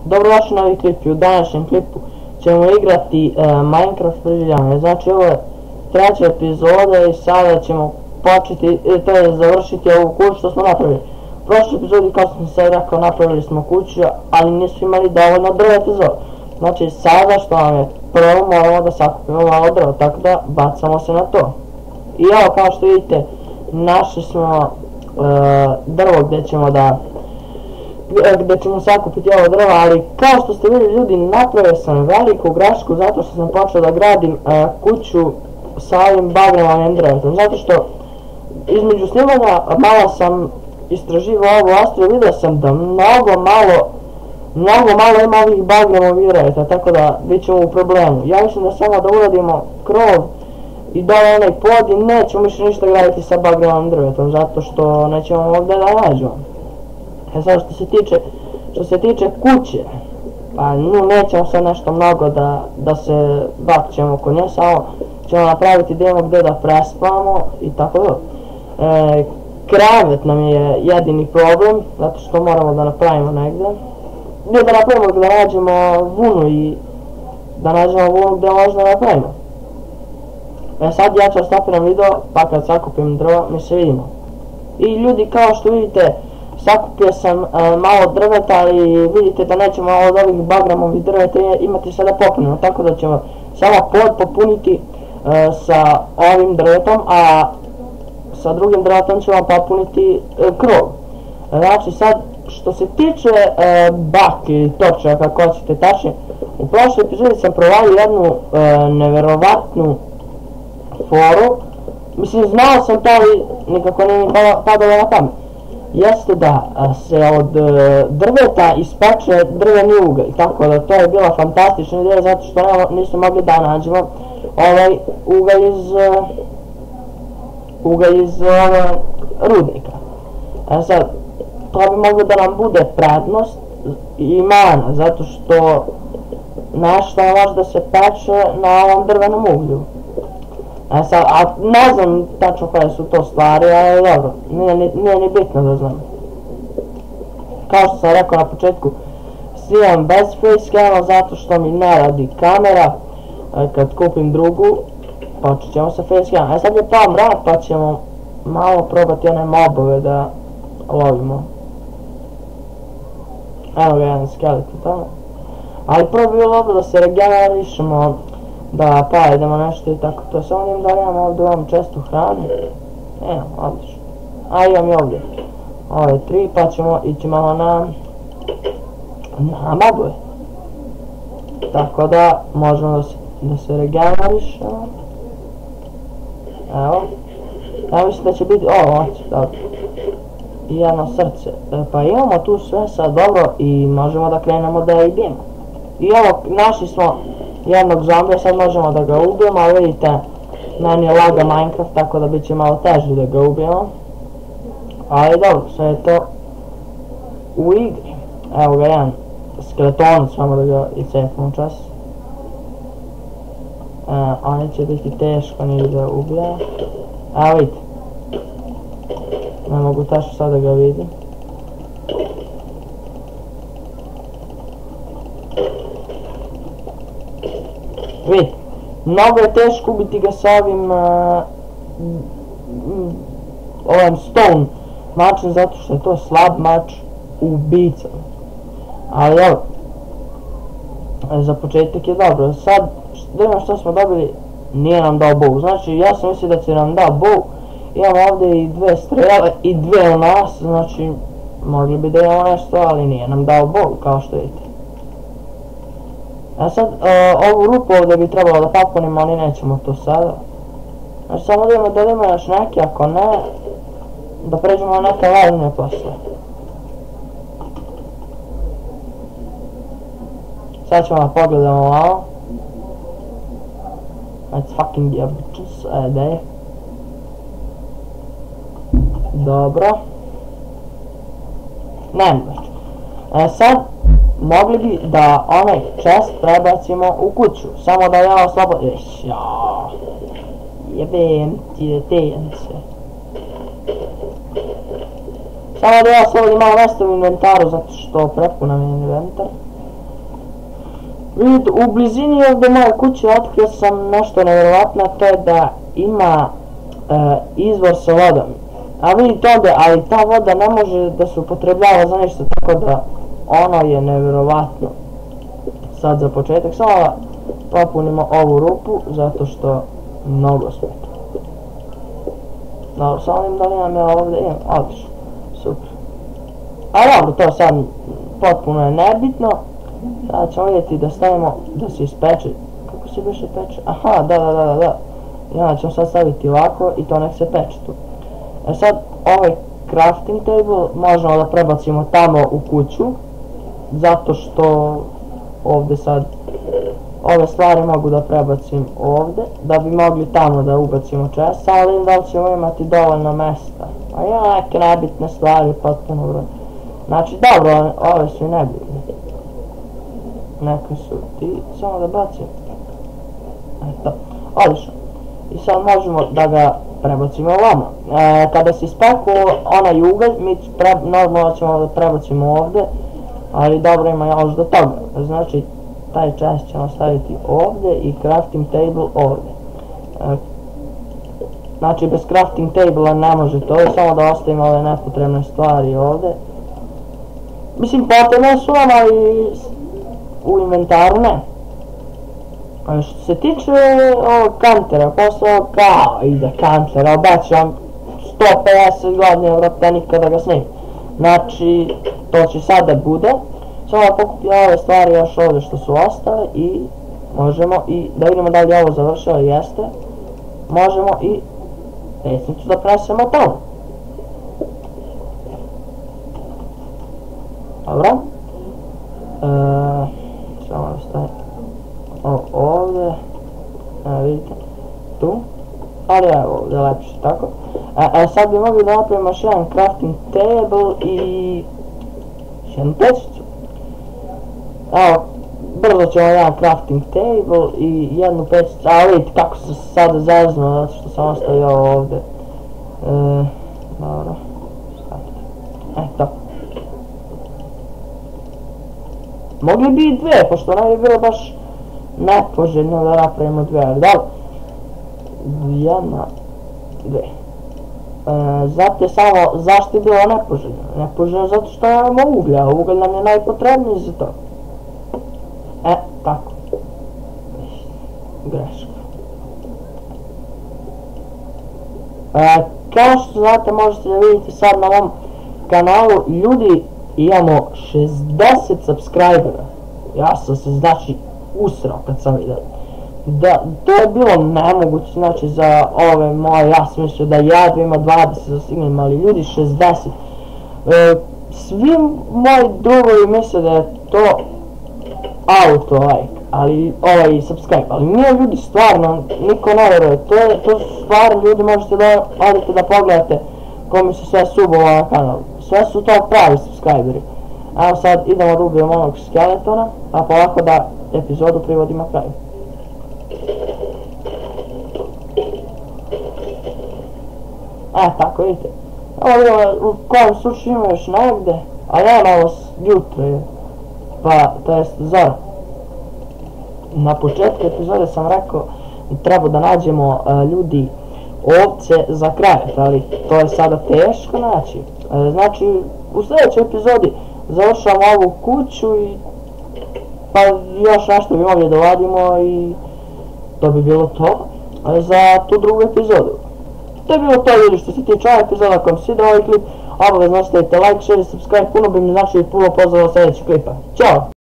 Dobrodošli na novi klip. U današnjem klipu ćemo igrati Minecraft preživljavanje. Znači ovo je treća epizoda i sada ćemo početi, to je završiti ovu kuću što smo napravili. U prošloj epizodi, kao sam sad rekao, napravili smo kuću, ali nismo imali dovoljno drveta za ovo. Znači sada što nam je prvo moramo da sakupimo malo drva, tako da bacamo se na to. I evo, kao što vidite, našli smo drvo gdje ćemo sakupiti ovo drva, ali kao što ste vidjeli ljudi, napravio sam veliku grešku zato što sam počeo da gradim kuću sa ovim bagremovim drvetom, zato što između snimanja malo sam istraživao ovu ostriju, vidio sam da mnogo malo ima ovih bagremovih drveta, tako da bit ćemo u problemu. Ja mislim da samo da uradimo krov i dole onaj pod i nećemo više ništa graditi sa bagremovim drvetom, zato što nećemo ovdje da nađemo. Sad što se tiče kuće, pa nećemo sad nešto mnogo da se bakćemo oko nje, samo ćemo napraviti demo gdje da prespavamo i tako da. Krevet nam je jedini problem, zato što moramo da napravimo negdje. Ne da napravimo gdje nađemo vunu i da nađemo vunu gdje možda napravimo. Sad ja ću stopiram video, pa kad sakupim drvo mi se vidimo. I ljudi, kao što vidite, sakupio sam malo drveta i vidite da nećemo od ovih bagremovih drveta imati sada popunjeno, tako da ćemo samo pod popuniti sa ovim drvetom, a sa drugim drvetom ćemo popuniti krov. Znači sad, što se tiče bake ili torčeva, kako hoćete tačnije, u prošloj epizodi sam provalio jednu neverovatnu foru. Mislim, znao sam to, ali nikako nije mi padalo na pamet. Jeste da se od drveta ispeče drveni ugalj, tako da to je bila fantastična ideja zato što nismo mogli da nađemo ovaj ugalj iz rudnika. Sad, to bi moglo da nam bude prednost i mana, zato što nešto može da se peče na ovom drvenom uglju. Sad, ne znam tačno koje su to stvari, ali dobro, nije ni bitno da znam. Kao što sam rekao na početku, snimam bez facecama zato što mi ne radi kamera. Kad kupim drugu, počet ćemo sa facecama. Sad je pao mrak, pa ćemo malo probati one mobove da lovimo. Evo ga jedan skeleton tamo. Ali prvo bi bilo dobro da se regenerišemo, da pojedemo nešto i tako to. Samo vidim da imam ovdje ovom čestu hranu. Evo, odlično. A imam i ovdje. Ovo je 3, pa ćemo ići malo na mobove. Tako da možemo da se regenerišemo. Evo. Ja mislim da će biti, hoće, dobro. I jedno srce. Pa imamo tu sve sad dobro i možemo da krenemo da ih bijemo. I evo, našli smo jednog zombija, sad možemo da ga ubijemo, ali vidite, meni je laga Minecraft, tako da bit će malo teže da ga ubijemo. Ali dobro, sve je to u igri. Evo ga jedan skeletonac, samo da ga iscepimo čas. On će biti teško njih da ubija. Evo vidite. Ne mogu tačno sad da ga vidim. Vidite, mnogo je teško ubiti ga sa ovim stone mačem zato što je to slab mač ubica. Ali evo, za početak je dobro. Sad, da imamo što smo dobili, nije nam dao bow. Znači, ja sam mislio da će nam dao bow. Imamo ovdje i 2 strele i 2 u nas, znači mogli bi da imamo nešto, ali nije nam dao bow, kao što vidite. A sad, ovu rupu ovdje bi trebalo da popunimo, ali nećemo to sada. Znači, samo da imamo da ima još neke, ako ne, da pređemo na neke važne posle. Sad ćemo da pogledamo ovo. Let's fucking give bitches, da je. Dobro. Nema već. Sad, mogli bi da onaj chest prebacimo u kuću, samo da ja oslobodim. Jebem ti detejence. Samo da ja oslobodim malo mjesta u inventaru, zato što prepunam inventar. Vidite, u blizini ovdje moje kuće otkrio sam nešto nevjerovatno, to je da ima izvor sa vodom. A vidite ovdje, ali ta voda ne može da se upotrebljava za ništa, tako da ono je nevjerovatno. Sad za početak samo da popunimo ovu rupu, zato što mnogo smeta. Dobro, samo vidim da li imam ja ovdje, imam, odlično, super. A dobro, to sad potpuno je nebitno. Sada ćemo vidjeti da stavimo da se ispeče. Kako se više peče? Aha, da. I onda ćemo sad staviti ovako i to nek se peče tu. E sad, ovaj crafting table možemo da prebacimo tamo u kuću. Zato što ovdje sad ove stvari mogu da prebacim ovdje, da bi mogli tamo da ubacimo čest, samo vidim da li ćemo imati dovoljno mjesta. A ja neke nebitne stvari potpuno broj. Znači dobro, ove su i nebitne. Neke su ti, samo da bacim. Eto, odlično. I sad možemo da ga prebacimo ovamo. Kada se ispeku onaj ugalj, mi normalno ćemo da prebacimo ovdje, ali dobro ima još do toga. Znači, taj čest ćemo staviti ovdje i crafting table ovdje. Znači, bez crafting table ne može to, samo da ostavimo ove nepotrebne stvari ovdje. Mislim, potrebne su nam, ali u inventaru ne. Što se tiče ovog kantera, posle ovog kao ide kantera, obećam 150 godina vrata nikada ga snimim. Znači, to će sad da bude. Samo da pokupim ove stvari još ovdje što su ostale i možemo i da vidimo da li je ovo završilo, jeste. Možemo i pesnicu da presemo tamo. Dobro. Samo da stavim ovdje. Vidite. Tu. Ali evo ovdje lepše tako. Sad bi mogli da napravimo još jedan crafting table i jednu pećicu. Evo, brzo ćemo jedan crafting table i jednu pećicu, a vidite kako se sada zeznuo zato što sam ostavio ovdje. Dobro, stavite. Eto. Mogli bi i dve, pošto ne bi bilo baš nepoželjno da napravimo dve, ali dobro. Jedna, dve. Zato je samo, zašto je bilo nepoželjno? Nepoželjno zato što nemamo uglja, ugalj nam je najpotrebniji za to. Tako. Greška. Kao što znate, možete da vidite sad na ovom kanalu, ljudi, imamo 60 subscribera. Ja sam se znači usrao kad sam vidio. Da, to je bilo nemoguće, znači za ove moje, ja sam mislio da jedva ima 20 za signem, ali ljudi 60. Svi moji drugovi misle da je to auto like, ali ovaj subscribe, ali nije ljudi stvarno, niko ne veruje, to su stvarno ljudi, možete da odete da pogledate komi su sve subova na kanalu, sve su to pravi subscriberi. Evo sad idemo da ubijemo onog skeletona, a polako da epizodu privodimo kraju. Tako vidite, ovo u kojem slučaju ima još negde, a nema ovo jutro je, pa to jest zora. Na početku epizode sam rekao treba da nađemo ljudi ovce za krajet, ali to je sada teško naći. Znači u sljedećoj epizodi završamo ovu kuću i pa još nešto bi mogli da vadimo i to bi bilo to za tu drugu epizodu. To je bilo to ljudi što se tiče ove epizoda. Ako vam se svidio ovaj klip, obavezno ostavite like, share i subscribe, puno bi mi znači puno pozvalo sljedećeg klipa. Ćao!